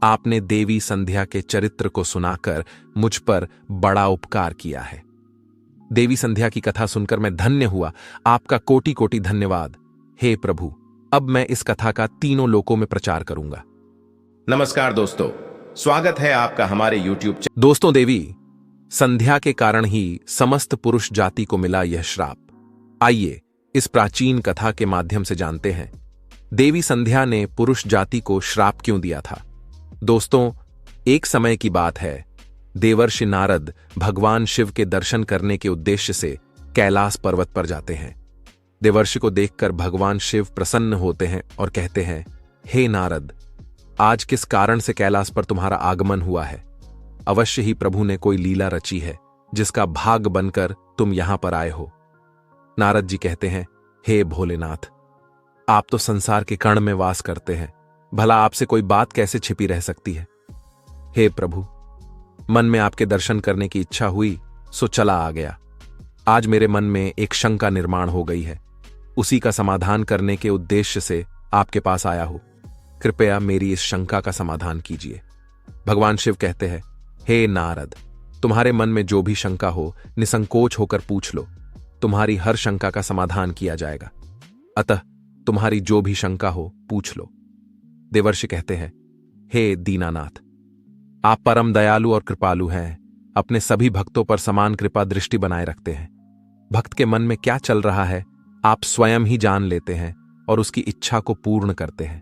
आपने देवी संध्या के चरित्र को सुनाकर मुझ पर बड़ा उपकार किया है। देवी संध्या की कथा सुनकर मैं धन्य हुआ। आपका कोटि कोटि धन्यवाद। हे प्रभु, अब मैं इस कथा का तीनों लोकों में प्रचार करूंगा। नमस्कार दोस्तों, स्वागत है आपका हमारे YouTube चैनल। दोस्तों, देवी संध्या के कारण ही समस्त पुरुष जाति को मिला यह श्राप। आइए इस प्राचीन कथा के माध्यम से जानते हैं देवी संध्या ने पुरुष जाति को श्राप क्यों दिया था। दोस्तों, एक समय की बात है, देवर्षि नारद भगवान शिव के दर्शन करने के उद्देश्य से कैलाश पर्वत पर जाते हैं। देवर्षि को देखकर भगवान शिव प्रसन्न होते हैं और कहते हैं, हे नारद, आज किस कारण से कैलाश पर तुम्हारा आगमन हुआ है? अवश्य ही प्रभु ने कोई लीला रची है जिसका भाग बनकर तुम यहां पर आए हो। नारद जी कहते हैं, हे भोलेनाथ, आप तो संसार के कण में वास करते हैं, भला आपसे कोई बात कैसे छिपी रह सकती है? हे प्रभु, मन में आपके दर्शन करने की इच्छा हुई सो चला आ गया। आज मेरे मन में एक शंका निर्माण हो गई है, उसी का समाधान करने के उद्देश्य से आपके पास आया हूं। कृपया मेरी इस शंका का समाधान कीजिए। भगवान शिव कहते हैं, हे नारद, तुम्हारे मन में जो भी शंका हो निसंकोच होकर पूछ लो, तुम्हारी हर शंका का समाधान किया जाएगा। अतः तुम्हारी जो भी शंका हो पूछ लो। देवर्षि कहते हैं, हे दीनानाथ, आप परम दयालु और कृपालु हैं, अपने सभी भक्तों पर समान कृपा दृष्टि बनाए रखते हैं। भक्त के मन में क्या चल रहा है आप स्वयं ही जान लेते हैं और उसकी इच्छा को पूर्ण करते हैं।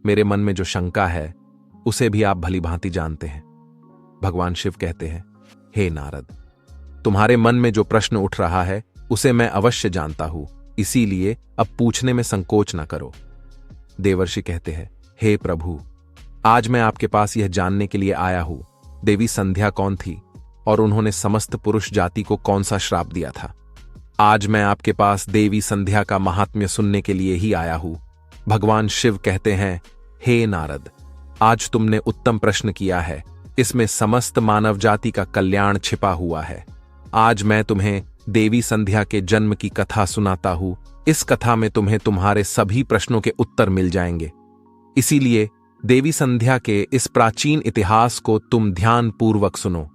मेरे मन में जो शंका है उसे भी आप भली भांति जानते हैं। भगवान शिव कहते हैं, हे नारद, तुम्हारे मन में जो प्रश्न उठ रहा है उसे मैं अवश्य जानता हूं, इसीलिए अब पूछने में संकोच न करो। देवर्षि कहते हैं, हे प्रभु, आज मैं आपके पास यह जानने के लिए आया हूं, देवी संध्या कौन थी और उन्होंने समस्त पुरुष जाति को कौन सा श्राप दिया था। आज मैं आपके पास देवी संध्या का महात्म्य सुनने के लिए ही आया हूं। भगवान शिव कहते हैं, हे नारद, आज तुमने उत्तम प्रश्न किया है, इसमें समस्त मानव जाति का कल्याण छिपा हुआ है। आज मैं तुम्हें देवी संध्या के जन्म की कथा सुनाता हूं। इस कथा में तुम्हें तुम्हारे सभी प्रश्नों के उत्तर मिल जाएंगे। इसीलिए देवी संध्या के इस प्राचीन इतिहास को तुम ध्यान पूर्वक सुनो।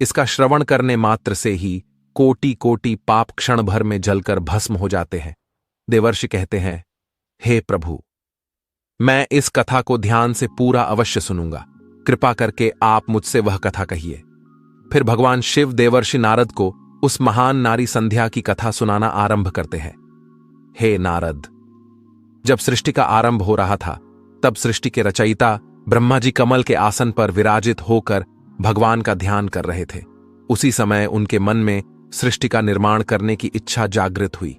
इसका श्रवण करने मात्र से ही कोटि कोटि पाप क्षण भर में जलकर भस्म हो जाते हैं। देवर्षि कहते हैं, हे प्रभु, मैं इस कथा को ध्यान से पूरा अवश्य सुनूंगा। कृपा करके आप मुझसे वह कथा कहिए। फिर भगवान शिव देवर्षि नारद को उस महान नारी संध्या की कथा सुनाना आरंभ करते हैं। हे नारद, जब सृष्टि का आरंभ हो रहा था तब सृष्टि के रचयिता ब्रह्मा जी कमल के आसन पर विराजित होकर भगवान का ध्यान कर रहे थे। उसी समय उनके मन में सृष्टि का निर्माण करने की इच्छा जागृत हुई।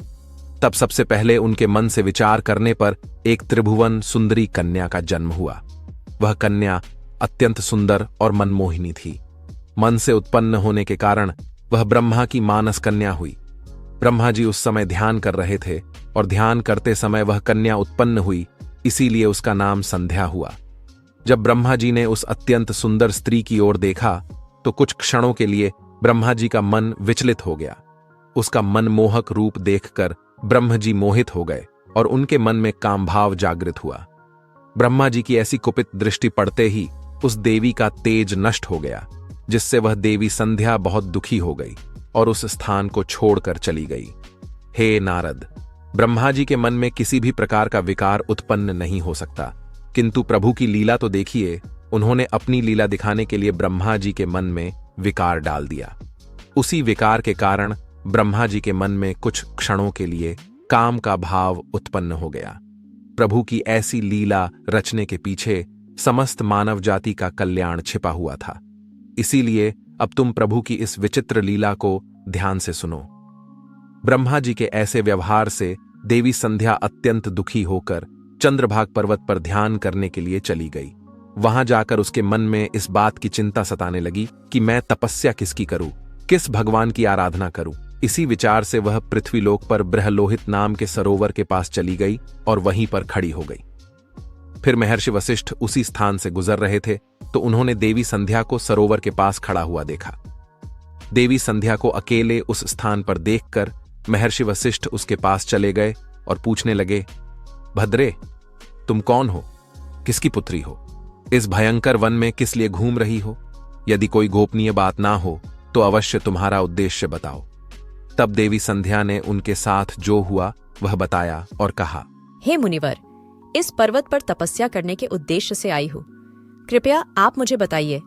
तब सबसे पहले उनके मन से विचार करने पर एक त्रिभुवन सुंदरी कन्या का जन्म हुआ। वह कन्या अत्यंत सुंदर और मनमोहिनी थी। मन से उत्पन्न होने के कारण वह ब्रह्मा की मानस कन्या हुई। ब्रह्मा जी उस समय ध्यान कर रहे थे और ध्यान करते समय वह कन्या उत्पन्न हुई, इसीलिए उसका नाम संध्या हुआ। जब ब्रह्मा जी ने उस अत्यंत सुंदर स्त्री की ओर देखा तो कुछ क्षणों के लिए ब्रह्मा जी का मन विचलित हो गया। उसका मनमोहक रूप देखकर ब्रह्म जी मोहित हो गए और उनके मन में काम भाव जागृत हुआ। ब्रह्मा जी की ऐसी कुपित दृष्टि पड़ते ही उस देवी का तेज नष्ट हो गया, जिससे वह देवी संध्या बहुत दुखी हो गई और उस स्थान को छोड़कर चली गई। हे नारद, ब्रह्मा जी के मन में किसी भी प्रकार का विकार उत्पन्न नहीं हो सकता, किंतु प्रभु की लीला तो देखिए। उन्होंने अपनी लीला दिखाने के लिए ब्रह्मा जी के मन में विकार डाल दिया। उसी विकार के कारण ब्रह्मा जी के मन में कुछ क्षणों के लिए काम का भाव उत्पन्न हो गया। प्रभु की ऐसी लीला रचने के पीछे समस्त मानव जाति का कल्याण छिपा हुआ था। इसीलिए अब तुम प्रभु की इस विचित्र लीला को ध्यान से सुनो। ब्रह्मा जी के ऐसे व्यवहार से देवी संध्या अत्यंत दुखी होकर चंद्रभाग पर्वत पर ध्यान करने के लिए चली गई। वहां जाकर उसके मन में इस बात की चिंता सताने लगी कि मैं तपस्या किसकी करूं, किस भगवान की आराधना करूं। इसी विचार से वह पृथ्वीलोक पर बृहलोहित नाम के सरोवर के पास चली गई और वहीं पर खड़ी हो गई। फिर महर्षि वशिष्ठ उसी स्थान से गुजर रहे थे तो उन्होंने देवी संध्या को सरोवर के पास खड़ा हुआ देखा। देवी संध्या को अकेले उस स्थान पर देखकर महर्षि वशिष्ठ उसके पास चले गए और पूछने लगे, भद्रे, तुम कौन हो, किसकी पुत्री हो? इस भयंकर वन में किस लिए घूम रही हो? यदि कोई गोपनीय बात ना हो तो अवश्य तुम्हारा उद्देश्य बताओ। तब देवी संध्या ने उनके साथ जो हुआ वह बताया और कहा, हे मुनिवर, इस पर्वत पर तपस्या करने के उद्देश्य से आई हूँ। कृपया आप मुझे बताइए,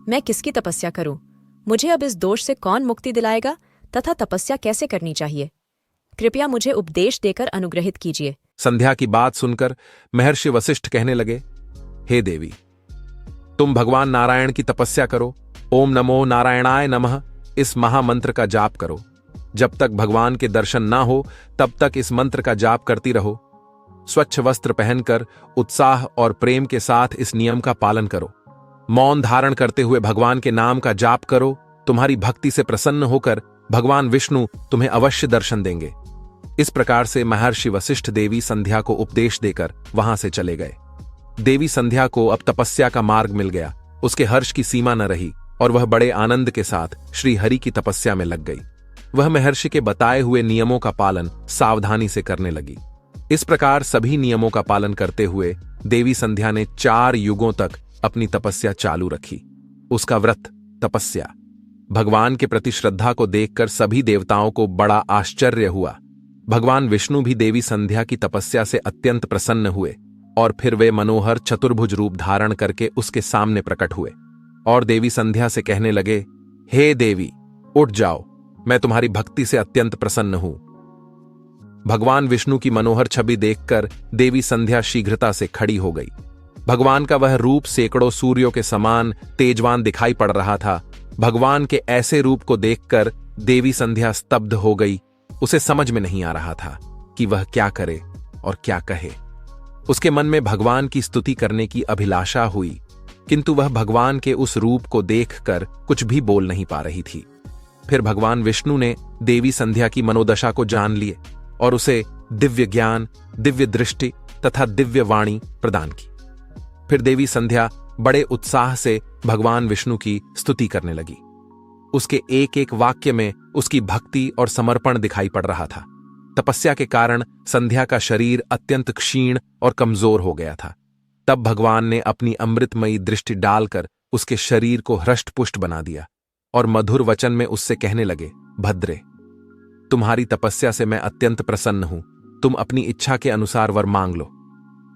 मैं किसकी तपस्या करूं? मुझे अब इस दोष से कौन मुक्ति दिलाएगा तथा तपस्या कैसे करनी चाहिए? कृपया मुझे उपदेश देकर अनुग्रहित कीजिए। संध्या की बात सुनकर महर्षि वशिष्ठ कहने लगे, हे देवी, तुम भगवान नारायण की तपस्या करो। ओम नमो नारायणाय नमः इस महामंत्र का जाप करो। जब तक भगवान के दर्शन ना हो तब तक इस मंत्र का जाप करती रहो। स्वच्छ वस्त्र पहनकर उत्साह और प्रेम के साथ इस नियम का पालन करो। मौन धारण करते हुए भगवान के नाम का जाप करो। तुम्हारी भक्ति से प्रसन्न होकर भगवान विष्णु तुम्हें अवश्य दर्शन देंगे। इस प्रकार से महर्षि वशिष्ठ देवी संध्या को उपदेश देकर वहां से चले गए। देवी संध्या को अब तपस्या का मार्ग मिल गया। उसके हर्ष की सीमा न रही और वह बड़े आनंद के साथ श्री हरि की तपस्या में लग गई। वह महर्षि के बताए हुए नियमों का पालन सावधानी से करने लगी। इस प्रकार सभी नियमों का पालन करते हुए देवी संध्या ने 4 युगों तक अपनी तपस्या चालू रखी। उसका व्रत, तपस्या, भगवान के प्रति श्रद्धा को देखकर सभी देवताओं को बड़ा आश्चर्य हुआ। भगवान विष्णु भी देवी संध्या की तपस्या से अत्यंत प्रसन्न हुए और फिर वे मनोहर चतुर्भुज रूप धारण करके उसके सामने प्रकट हुए और देवी संध्या से कहने लगे, हे देवी, उठ जाओ, मैं तुम्हारी भक्ति से अत्यंत प्रसन्न हूं। भगवान विष्णु की मनोहर छवि देखकर देवी संध्या शीघ्रता से खड़ी हो गई। भगवान का वह रूप सैकड़ों सूर्यों के समान तेजवान दिखाई पड़ रहा था। भगवान के ऐसे रूप को देखकर देवी संध्या स्तब्ध हो गई। उसे समझ में नहीं आ रहा था कि वह क्या करे और क्या कहे। उसके मन में भगवान की स्तुति करने की अभिलाषा हुई, किंतु वह भगवान के उस रूप को देखकर कुछ भी बोल नहीं पा रही थी। फिर भगवान विष्णु ने देवी संध्या की मनोदशा को जान लिए और उसे दिव्य ज्ञान, दिव्य दृष्टि तथा दिव्य वाणी प्रदान की। फिर देवी संध्या बड़े उत्साह से भगवान विष्णु की स्तुति करने लगी। उसके एक एक वाक्य में उसकी भक्ति और समर्पण दिखाई पड़ रहा था। तपस्या के कारण संध्या का शरीर अत्यंत क्षीण और कमजोर हो गया था। तब भगवान ने अपनी अमृतमयी दृष्टि डालकर उसके शरीर को हृष्टपुष्ट बना दिया और मधुर वचन में उससे कहने लगे, भद्रे, तुम्हारी तपस्या से मैं अत्यंत प्रसन्न हूं। तुम अपनी इच्छा के अनुसार वर मांग लो।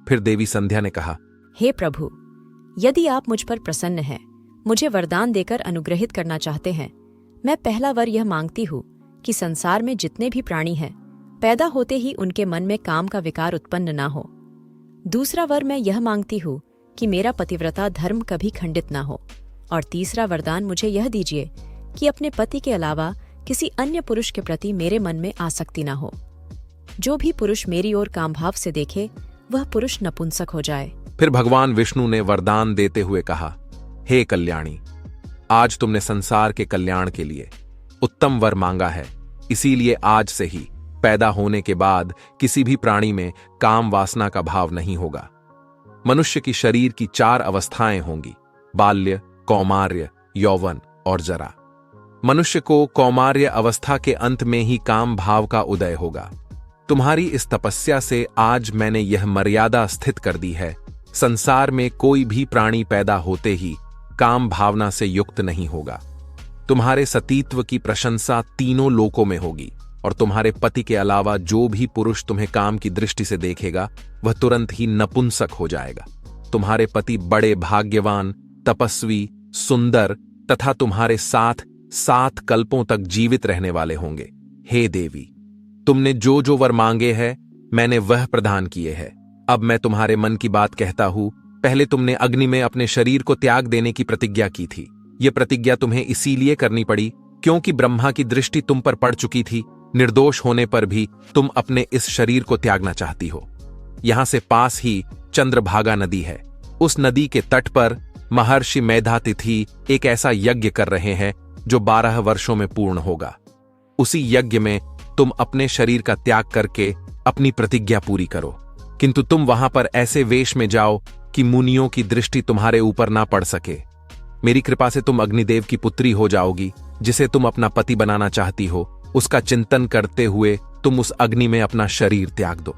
फिर देवी संध्या ने कहा, हे प्रभु, यदि आप मुझ पर प्रसन्न हैं, मुझे वरदान देकर अनुग्रहित करना चाहते हैं, मैं पहला वर यह मांगती हूँ कि संसार में जितने भी प्राणी हैं, पैदा होते ही उनके मन में काम का विकार उत्पन्न ना हो। दूसरा वर मैं यह मांगती हूँ कि मेरा पतिव्रता धर्म कभी खंडित ना हो। और तीसरा वरदान मुझे यह दीजिए कि अपने पति के अलावा किसी अन्य पुरुष के प्रति मेरे मन में आसक्ति ना हो। जो भी पुरुष मेरी ओर कामभाव से देखे वह पुरुष नपुंसक हो जाए। फिर भगवान विष्णु ने वरदान देते हुए कहा, हे कल्याणी, आज तुमने संसार के कल्याण के लिए उत्तम वर मांगा है। इसीलिए आज से ही पैदा होने के बाद किसी भी प्राणी में काम वासना का भाव नहीं होगा। मनुष्य की शरीर की 4 अवस्थाएं होंगी, बाल्य, कौमार्य, यौवन और जरा। मनुष्य को कौमार्य अवस्था के अंत में ही काम भाव का उदय होगा। तुम्हारी इस तपस्या से आज मैंने यह मर्यादा स्थित कर दी है, संसार में कोई भी प्राणी पैदा होते ही काम भावना से युक्त नहीं होगा। तुम्हारे सतीत्व की प्रशंसा तीनों लोकों में होगी और तुम्हारे पति के अलावा जो भी पुरुष तुम्हें काम की दृष्टि से देखेगा वह तुरंत ही नपुंसक हो जाएगा। तुम्हारे पति बड़े भाग्यवान, तपस्वी, सुंदर तथा तुम्हारे साथ 7 कल्पों तक जीवित रहने वाले होंगे। हे देवी, तुमने जो जो वर मांगे हैं मैंने वह प्रदान किए हैं। अब मैं तुम्हारे मन की बात कहता हूं। पहले तुमने अग्नि में अपने शरीर को त्याग देने की प्रतिज्ञा की थी। यह प्रतिज्ञा तुम्हें इसीलिए करनी पड़ी क्योंकि ब्रह्मा की दृष्टि तुम पर पड़ चुकी थी। निर्दोष होने पर भी तुम अपने इस शरीर को त्यागना चाहती हो। यहां से पास ही चंद्रभागा नदी है। उस नदी के तट पर महर्षि मेधातिथि एक ऐसा यज्ञ कर रहे हैं जो 12 वर्षों में पूर्ण होगा। उसी यज्ञ में तुम अपने शरीर का त्याग करके अपनी प्रतिज्ञा पूरी करो, किंतु तुम वहां पर ऐसे वेश में जाओ कि मुनियों की दृष्टि तुम्हारे ऊपर ना पड़ सके। मेरी कृपा से तुम अग्निदेव की पुत्री हो जाओगी, जिसे तुम अपना पति बनाना चाहती हो। उसका चिंतन करते हुए तुम उस अग्नि में अपना शरीर त्याग दो।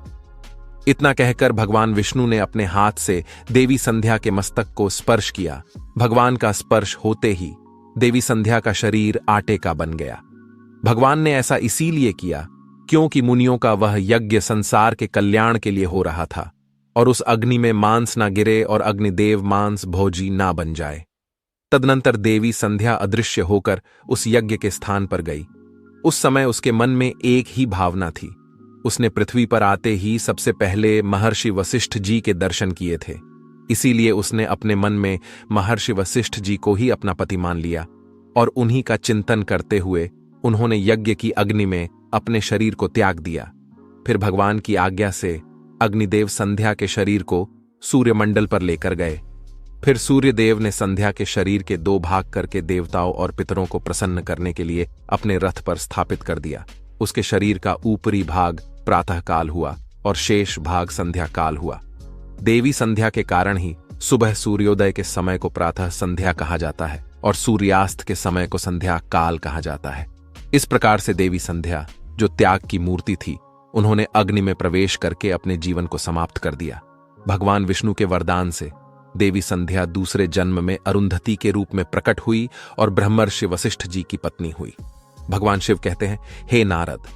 इतना कहकर भगवान विष्णु ने अपने हाथ से देवी संध्या के मस्तक को स्पर्श किया। भगवान का स्पर्श होते ही देवी संध्या का शरीर आटे का बन गया। भगवान ने ऐसा इसीलिए किया क्योंकि मुनियों का वह यज्ञ संसार के कल्याण के लिए हो रहा था और उस अग्नि में मांस ना गिरे और अग्निदेव मांस भोजी ना बन जाए। तदनंतर देवी संध्या अदृश्य होकर उस यज्ञ के स्थान पर गई। उस समय उसके मन में एक ही भावना थी। उसने पृथ्वी पर आते ही सबसे पहले महर्षि वशिष्ठ जी के दर्शन किए थे, इसीलिए उसने अपने मन में महर्षि वशिष्ठ जी को ही अपना पति मान लिया और उन्हीं का चिंतन करते हुए उन्होंने यज्ञ की अग्नि में अपने शरीर को त्याग दिया। फिर भगवान की आज्ञा से अग्निदेव संध्या के शरीर को सूर्यमंडल पर लेकर गए। फिर सूर्यदेव ने संध्या के शरीर के 2 भाग करके देवताओं और पितरों को प्रसन्न करने के लिए अपने रथ पर स्थापित कर दिया। उसके शरीर का ऊपरी भाग प्रातःकाल हुआ और शेष भाग संध्या काल हुआ। देवी संध्या के कारण ही सुबह सूर्योदय के समय को प्रातः संध्या कहा जाता है और सूर्यास्त के समय को संध्या काल कहा जाता है। इस प्रकार से देवी संध्या, जो त्याग की मूर्ति थी, उन्होंने अग्नि में प्रवेश करके अपने जीवन को समाप्त कर दिया। भगवान विष्णु के वरदान से देवी संध्या दूसरे जन्म में अरुंधति के रूप में प्रकट हुई और ब्रह्मर्षि वशिष्ठ जी की पत्नी हुई। भगवान शिव कहते हैं, हे नारद,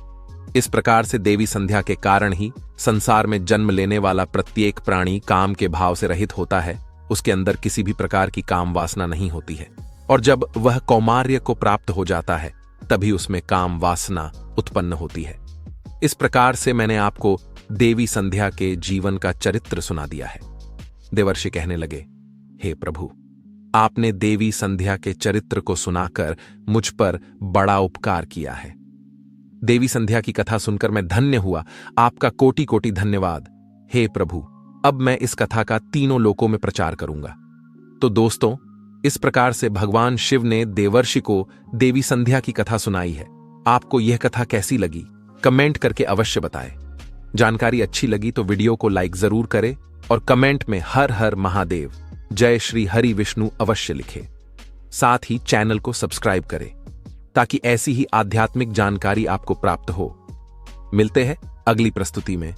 इस प्रकार से देवी संध्या के कारण ही संसार में जन्म लेने वाला प्रत्येक प्राणी काम के भाव से रहित होता है। उसके अंदर किसी भी प्रकार की काम वासना नहीं होती है और जब वह कौमार्य को प्राप्त हो जाता है तभी उसमें काम वासना उत्पन्न होती है। इस प्रकार से मैंने आपको देवी संध्या के जीवन का चरित्र सुना दिया है। देवर्षि कहने लगे, हे प्रभु, आपने देवी संध्या के चरित्र को सुनाकर मुझ पर बड़ा उपकार किया है। देवी संध्या की कथा सुनकर मैं धन्य हुआ। आपका कोटि कोटि धन्यवाद। हे प्रभु, अब मैं इस कथा का तीनों लोकों में प्रचार करूंगा। तो दोस्तों, इस प्रकार से भगवान शिव ने देवर्षि को देवी संध्या की कथा सुनाई है। आपको यह कथा कैसी लगी कमेंट करके अवश्य बताएं। जानकारी अच्छी लगी तो वीडियो को लाइक जरूर करें और कमेंट में हर हर महादेव, जय श्री हरि विष्णु अवश्य लिखें। साथ ही चैनल को सब्सक्राइब करें ताकि ऐसी ही आध्यात्मिक जानकारी आपको प्राप्त हो। मिलते हैं अगली प्रस्तुति में।